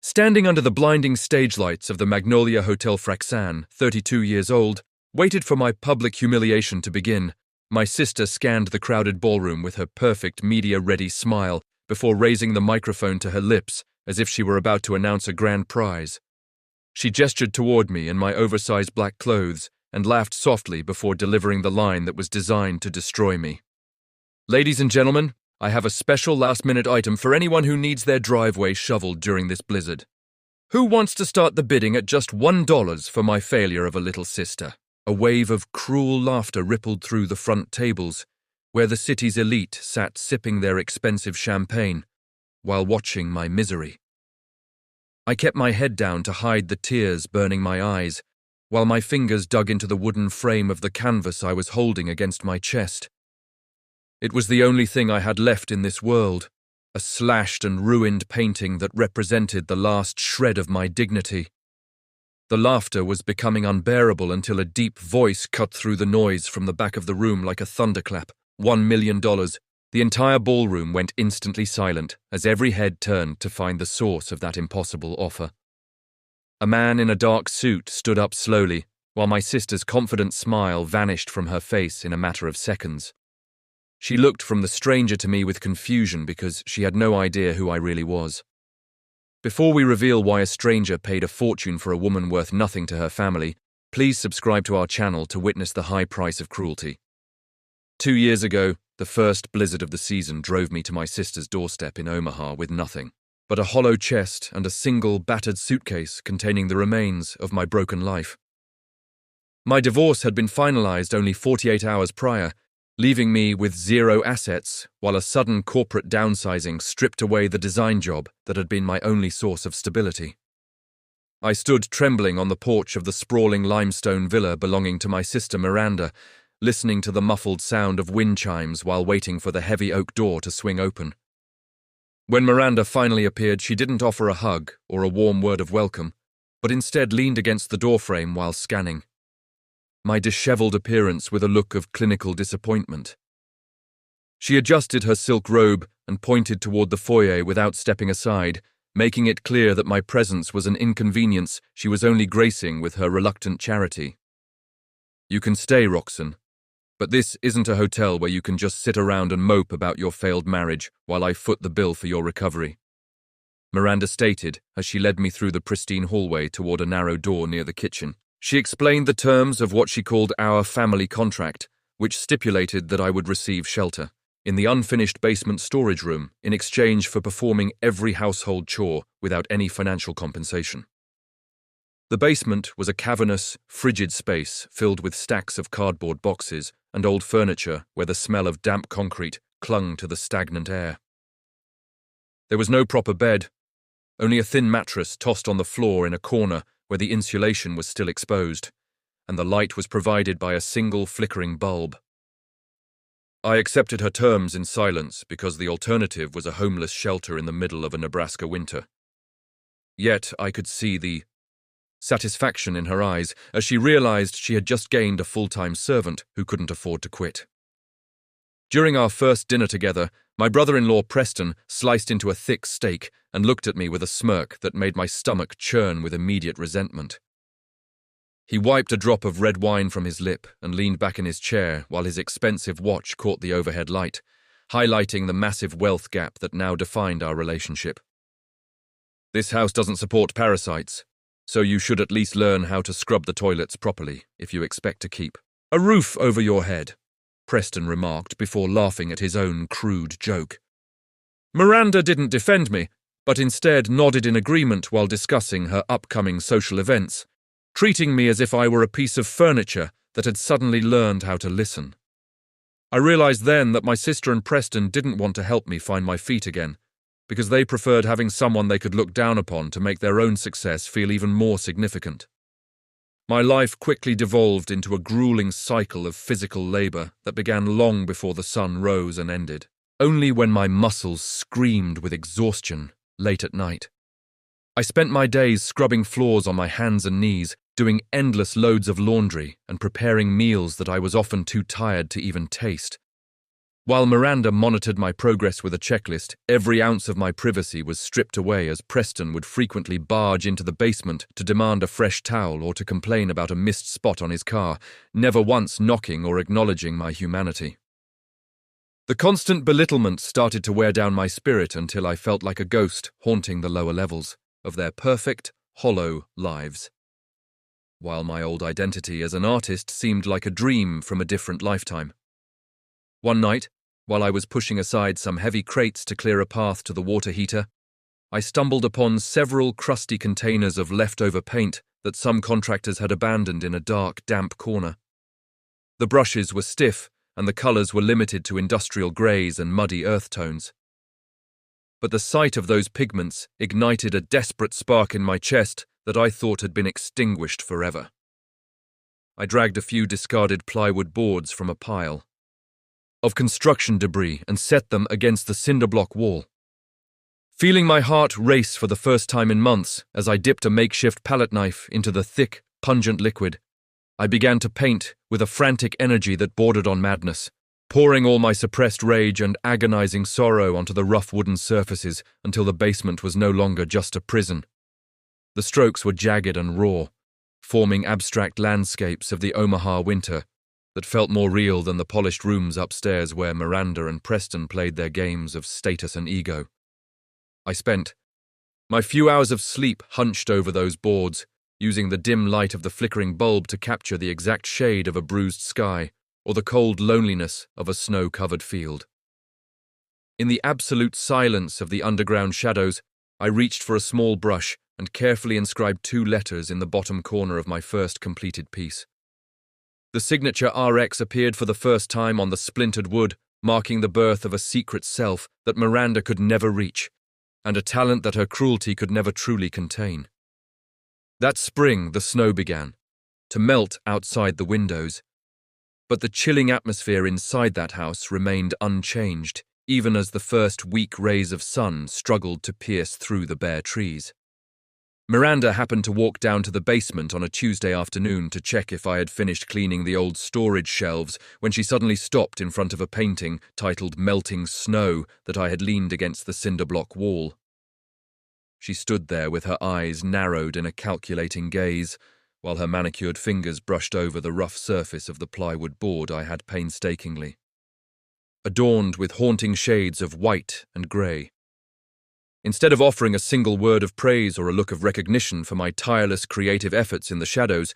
Standing under the blinding stage lights of the Magnolia Hotel Fraxan, 32 years old, waited for my public humiliation to begin. My sister scanned the crowded ballroom with her perfect media-ready smile before raising the microphone to her lips as if she were about to announce a grand prize. She gestured toward me in my oversized black clothes and laughed softly before delivering the line that was designed to destroy me. "Ladies and gentlemen, I have a special last-minute item for anyone who needs their driveway shoveled during this blizzard. Who wants to start the bidding at just $1 for my failure of a little sister?" A wave of cruel laughter rippled through the front tables, where the city's elite sat sipping their expensive champagne while watching my misery. I kept my head down to hide the tears burning my eyes, while my fingers dug into the wooden frame of the canvas I was holding against my chest. It was the only thing I had left in this world, a slashed and ruined painting that represented the last shred of my dignity. The laughter was becoming unbearable until a deep voice cut through the noise from the back of the room like a thunderclap. $1 million. The entire ballroom went instantly silent as every head turned to find the source of that impossible offer. A man in a dark suit stood up slowly, while my sister's confident smile vanished from her face in a matter of seconds. She looked from the stranger to me with confusion because she had no idea who I really was. Before we reveal why a stranger paid a fortune for a woman worth nothing to her family, please subscribe to our channel to witness the high price of cruelty. 2 years ago, the first blizzard of the season drove me to my sister's doorstep in Omaha with nothing but a hollow chest and a single battered suitcase containing the remains of my broken life. My divorce had been finalized only 48 hours prior, leaving me with zero assets, while a sudden corporate downsizing stripped away the design job that had been my only source of stability. I stood trembling on the porch of the sprawling limestone villa belonging to my sister Miranda, listening to the muffled sound of wind chimes while waiting for the heavy oak door to swing open. When Miranda finally appeared, she didn't offer a hug or a warm word of welcome, but instead leaned against the doorframe while scanning my disheveled appearance with a look of clinical disappointment. She adjusted her silk robe and pointed toward the foyer without stepping aside, making it clear that my presence was an inconvenience she was only gracing with her reluctant charity. "You can stay, Roxanne, but this isn't a hotel where you can just sit around and mope about your failed marriage while I foot the bill for your recovery," Miranda stated as she led me through the pristine hallway toward a narrow door near the kitchen. She explained the terms of what she called our family contract, which stipulated that I would receive shelter in the unfinished basement storage room in exchange for performing every household chore without any financial compensation. The basement was a cavernous, frigid space filled with stacks of cardboard boxes and old furniture where the smell of damp concrete clung to the stagnant air. There was no proper bed, only a thin mattress tossed on the floor in a corner where the insulation was still exposed, and the light was provided by a single flickering bulb. I accepted her terms in silence because the alternative was a homeless shelter in the middle of a Nebraska winter. Yet I could see the satisfaction in her eyes as she realized she had just gained a full-time servant who couldn't afford to quit. During our first dinner together, my brother-in-law Preston sliced into a thick steak and looked at me with a smirk that made my stomach churn with immediate resentment. He wiped a drop of red wine from his lip and leaned back in his chair while his expensive watch caught the overhead light, highlighting the massive wealth gap that now defined our relationship. "This house doesn't support parasites, so you should at least learn how to scrub the toilets properly if you expect to keep a roof over your head," Preston remarked before laughing at his own crude joke. Miranda didn't defend me, but instead nodded in agreement while discussing her upcoming social events, treating me as if I were a piece of furniture that had suddenly learned how to listen. I realized then that my sister and Preston didn't want to help me find my feet again, because they preferred having someone they could look down upon to make their own success feel even more significant. My life quickly devolved into a grueling cycle of physical labor that began long before the sun rose and ended, only when my muscles screamed with exhaustion late at night. I spent my days scrubbing floors on my hands and knees, doing endless loads of laundry and preparing meals that I was often too tired to even taste. While Miranda monitored my progress with a checklist, every ounce of my privacy was stripped away as Preston would frequently barge into the basement to demand a fresh towel or to complain about a missed spot on his car, never once knocking or acknowledging my humanity. The constant belittlement started to wear down my spirit until I felt like a ghost haunting the lower levels of their perfect, hollow lives. While my old identity as an artist seemed like a dream from a different lifetime. One night, while I was pushing aside some heavy crates to clear a path to the water heater, I stumbled upon several crusty containers of leftover paint that some contractors had abandoned in a dark, damp corner. The brushes were stiff, and the colours were limited to industrial greys and muddy earth tones. But the sight of those pigments ignited a desperate spark in my chest that I thought had been extinguished forever. I dragged a few discarded plywood boards from a pile of construction debris and set them against the cinder block wall. Feeling my heart race for the first time in months as I dipped a makeshift palette knife into the thick, pungent liquid, I began to paint with a frantic energy that bordered on madness, pouring all my suppressed rage and agonizing sorrow onto the rough wooden surfaces until the basement was no longer just a prison. The strokes were jagged and raw, forming abstract landscapes of the Omaha winter that felt more real than the polished rooms upstairs where Miranda and Preston played their games of status and ego. I spent my few hours of sleep hunched over those boards, using the dim light of the flickering bulb to capture the exact shade of a bruised sky or the cold loneliness of a snow-covered field. In the absolute silence of the underground shadows, I reached for a small brush and carefully inscribed 2 letters in the bottom corner of my first completed piece. The signature RX appeared for the first time on the splintered wood, marking the birth of a secret self that Miranda could never reach, and a talent that her cruelty could never truly contain. That spring, the snow began to melt outside the windows, but the chilling atmosphere inside that house remained unchanged, even as the first weak rays of sun struggled to pierce through the bare trees. Miranda happened to walk down to the basement on a Tuesday afternoon to check if I had finished cleaning the old storage shelves when she suddenly stopped in front of a painting titled Melting Snow that I had leaned against the cinder block wall. She stood there with her eyes narrowed in a calculating gaze, while her manicured fingers brushed over the rough surface of the plywood board I had painstakingly adorned with haunting shades of white and grey. Instead of offering a single word of praise or a look of recognition for my tireless creative efforts in the shadows,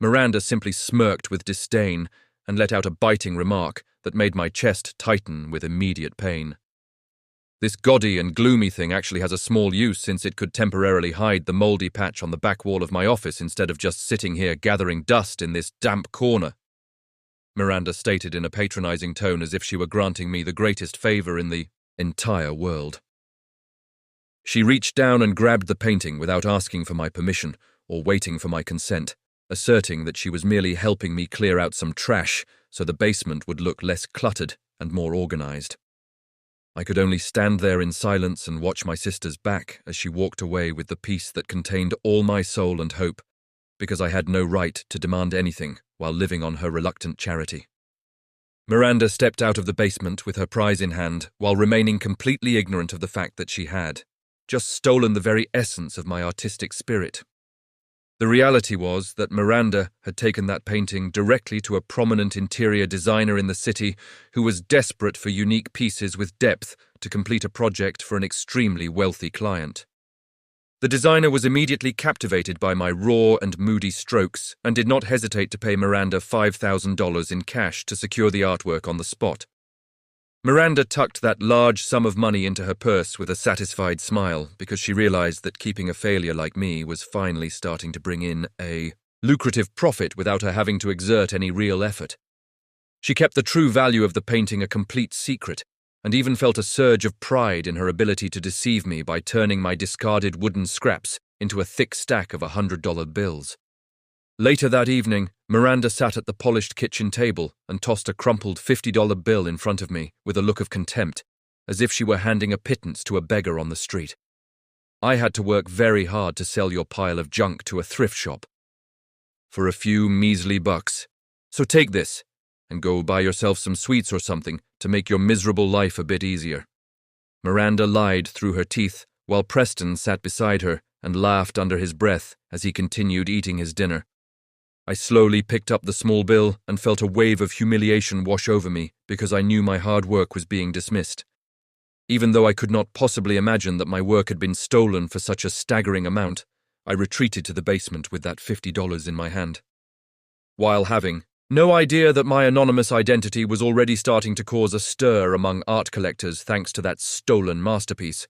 Miranda simply smirked with disdain and let out a biting remark that made my chest tighten with immediate pain. This gaudy and gloomy thing actually has a small use since it could temporarily hide the mouldy patch on the back wall of my office instead of just sitting here gathering dust in this damp corner, Miranda stated in a patronizing tone as if she were granting me the greatest favor in the entire world. She reached down and grabbed the painting without asking for my permission or waiting for my consent, asserting that she was merely helping me clear out some trash so the basement would look less cluttered and more organized. I could only stand there in silence and watch my sister's back as she walked away with the piece that contained all my soul and hope, because I had no right to demand anything while living on her reluctant charity. Miranda stepped out of the basement with her prize in hand while remaining completely ignorant of the fact that she had just stolen the very essence of my artistic spirit. The reality was that Miranda had taken that painting directly to a prominent interior designer in the city who was desperate for unique pieces with depth to complete a project for an extremely wealthy client. The designer was immediately captivated by my raw and moody strokes and did not hesitate to pay Miranda $5,000 in cash to secure the artwork on the spot. Miranda tucked that large sum of money into her purse with a satisfied smile because she realized that keeping a failure like me was finally starting to bring in a lucrative profit without her having to exert any real effort. She kept the true value of the painting a complete secret, and even felt a surge of pride in her ability to deceive me by turning my discarded wooden scraps into a thick stack of $100 bills. Later that evening, Miranda sat at the polished kitchen table and tossed a crumpled $50 bill in front of me with a look of contempt, as if she were handing a pittance to a beggar on the street. I had to work very hard to sell your pile of junk to a thrift shop for a few measly bucks. So take this. and go buy yourself some sweets or something to make your miserable life a bit easier." Miranda lied through her teeth, while Preston sat beside her and laughed under his breath as he continued eating his dinner. I slowly picked up the small bill and felt a wave of humiliation wash over me because I knew my hard work was being dismissed. Even though I could not possibly imagine that my work had been stolen for such a staggering amount, I retreated to the basement with that $50 in my hand. While having no idea that my anonymous identity was already starting to cause a stir among art collectors thanks to that stolen masterpiece.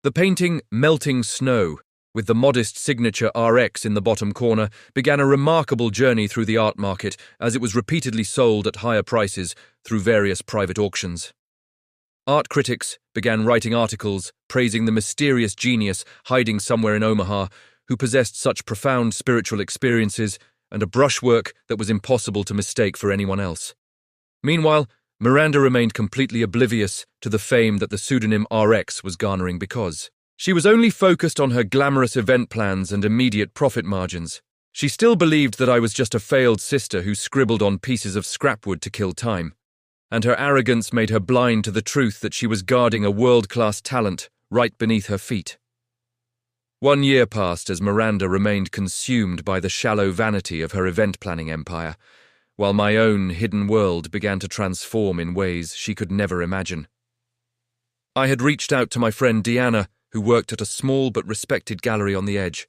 The painting Melting Snow, with the modest signature RX in the bottom corner, began a remarkable journey through the art market as it was repeatedly sold at higher prices through various private auctions. Art critics began writing articles praising the mysterious genius hiding somewhere in Omaha who possessed such profound spiritual experiences and a brushwork that was impossible to mistake for anyone else. Meanwhile, Miranda remained completely oblivious to the fame that the pseudonym RX was garnering because she was only focused on her glamorous event plans and immediate profit margins. She still believed that I was just a failed sister who scribbled on pieces of scrapwood to kill time, and her arrogance made her blind to the truth that she was guarding a world-class talent right beneath her feet. 1 year passed as Miranda remained consumed by the shallow vanity of her event-planning empire, while my own hidden world began to transform in ways she could never imagine. I had reached out to my friend Deanna, who worked at a small but respected gallery on the edge.